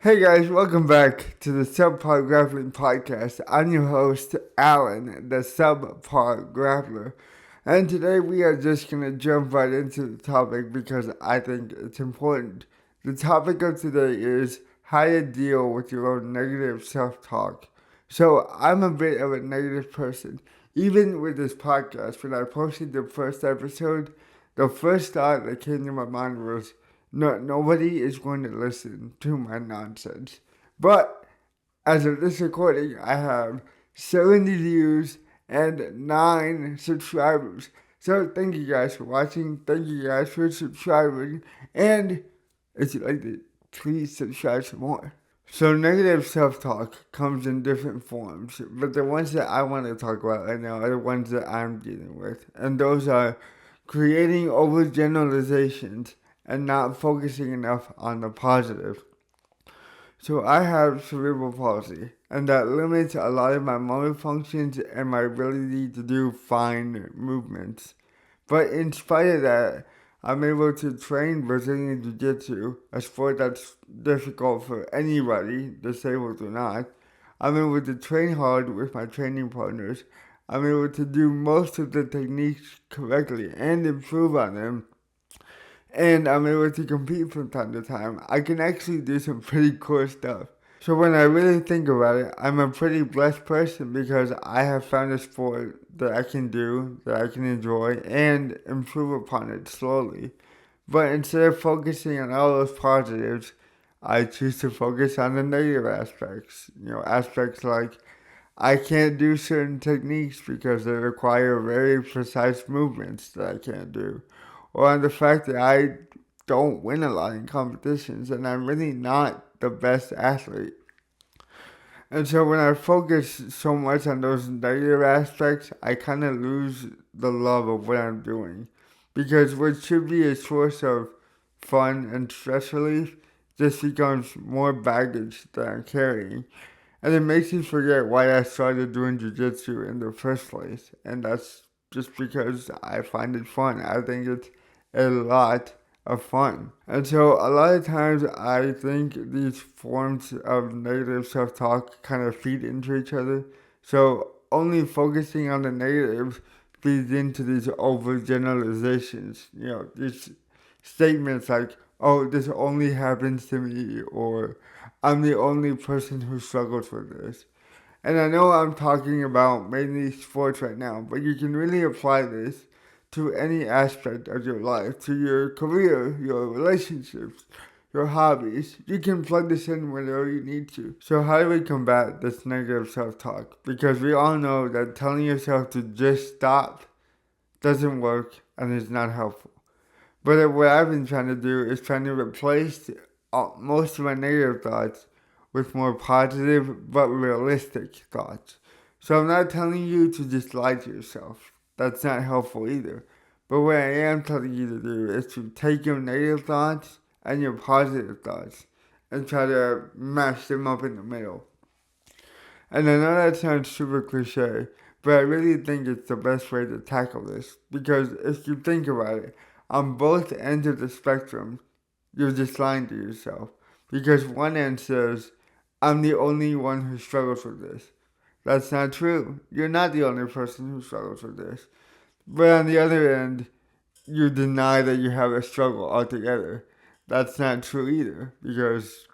Hey guys, welcome back to the Subpar Grappling Podcast. I'm your host, Alan, the Subpar Grappler. And today we are just going to jump right into the topic because I think it's important. The topic of today is how to deal with your own negative self-talk. So I'm a bit of a negative person. Even with this podcast, when I posted the first episode, the first thought that came to my mind was, no, nobody is going to listen to my nonsense. But as of this recording, I have 70 views and 9 subscribers. So thank you guys for watching. Thank you guys for subscribing. And if you liked it, please subscribe some more. So negative self-talk comes in different forms, but the ones that I want to talk about right now are the ones that I'm dealing with. And those are creating overgeneralizations and not focusing enough on the positive. So I have cerebral palsy, and that limits a lot of my motor functions and my ability to do fine movements. But in spite of that, I'm able to train Brazilian Jiu-Jitsu, a sport that's difficult for anybody, disabled or not. I'm able to train hard with my training partners. I'm able to do most of the techniques correctly and improve on them, and I'm able to compete from time to time. I can actually do some pretty cool stuff. So when I really think about it, I'm a pretty blessed person because I have found a sport that I can do, that I can enjoy, and improve upon it slowly. But instead of focusing on all those positives, I choose to focus on the negative aspects. Aspects like I can't do certain techniques because they require very precise movements that I can't do, or on the fact that I don't win a lot in competitions and I'm really not the best athlete. And so when I focus so much on those negative aspects, I kind of lose the love of what I'm doing. Because what should be a source of fun and stress relief just becomes more baggage that I'm carrying. And it makes me forget why I started doing jiu-jitsu in the first place. And that's just because I find it fun. I think it's a lot of fun. And so a lot of times I think these forms of negative self-talk kind of feed into each other. So only focusing on the negative feeds into these overgeneralizations. These statements like, oh, this only happens to me, or I'm the only person who struggles with this. And I know I'm talking about mainly sports right now, but you can really apply this to any aspect of your life, to your career, your relationships, your hobbies. You can plug this in whenever you need to. So how do we combat this negative self-talk? Because we all know that telling yourself to just stop doesn't work and is not helpful. But what I've been trying to do is trying to replace most of my negative thoughts with more positive but realistic thoughts. So I'm not telling you to just lie to yourself. That's not helpful either. But what I am telling you to do is to take your negative thoughts and your positive thoughts and try to mash them up in the middle. And I know that sounds super cliche, but I really think it's the best way to tackle this. Because if you think about it, on both ends of the spectrum, you're just lying to yourself. Because one end says, I'm the only one who struggles with this. That's not true. You're not the only person who struggles with this. But on the other end, you deny that you have a struggle altogether. That's not true either, because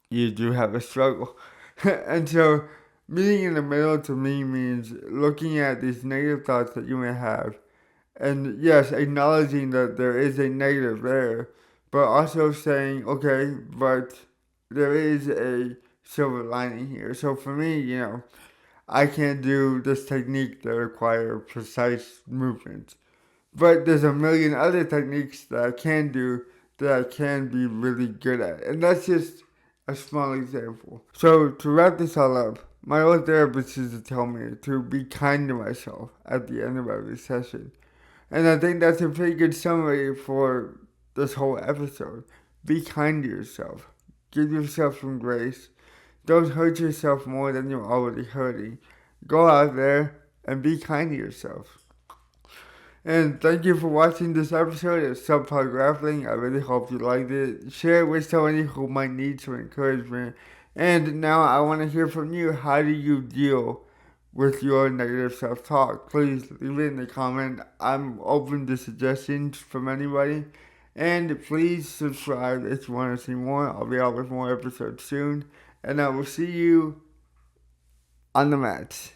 you do have a struggle. And so, meeting in the middle to me means looking at these negative thoughts that you may have, and yes, acknowledging that there is a negative there, but also saying, okay, but there is a silver lining here. So for me, I can't do this technique that require precise movements. But there's a million other techniques that I can do that I can be really good at. And that's just a small example. So to wrap this all up, my old therapist used to tell me to be kind to myself at the end of every session. And I think that's a pretty good summary for this whole episode. Be kind to yourself. Give yourself some grace. Don't hurt yourself more than you're already hurting. Go out there and be kind to yourself. And thank you for watching this episode of Subpar Grappling. I really hope you liked it. Share it with somebody who might need some encouragement. And now I want to hear from you. How do you deal with your negative self-talk? Please leave it in the comment. I'm open to suggestions from anybody. And please subscribe if you want to see more. I'll be out with more episodes soon. And I will see you on the mats.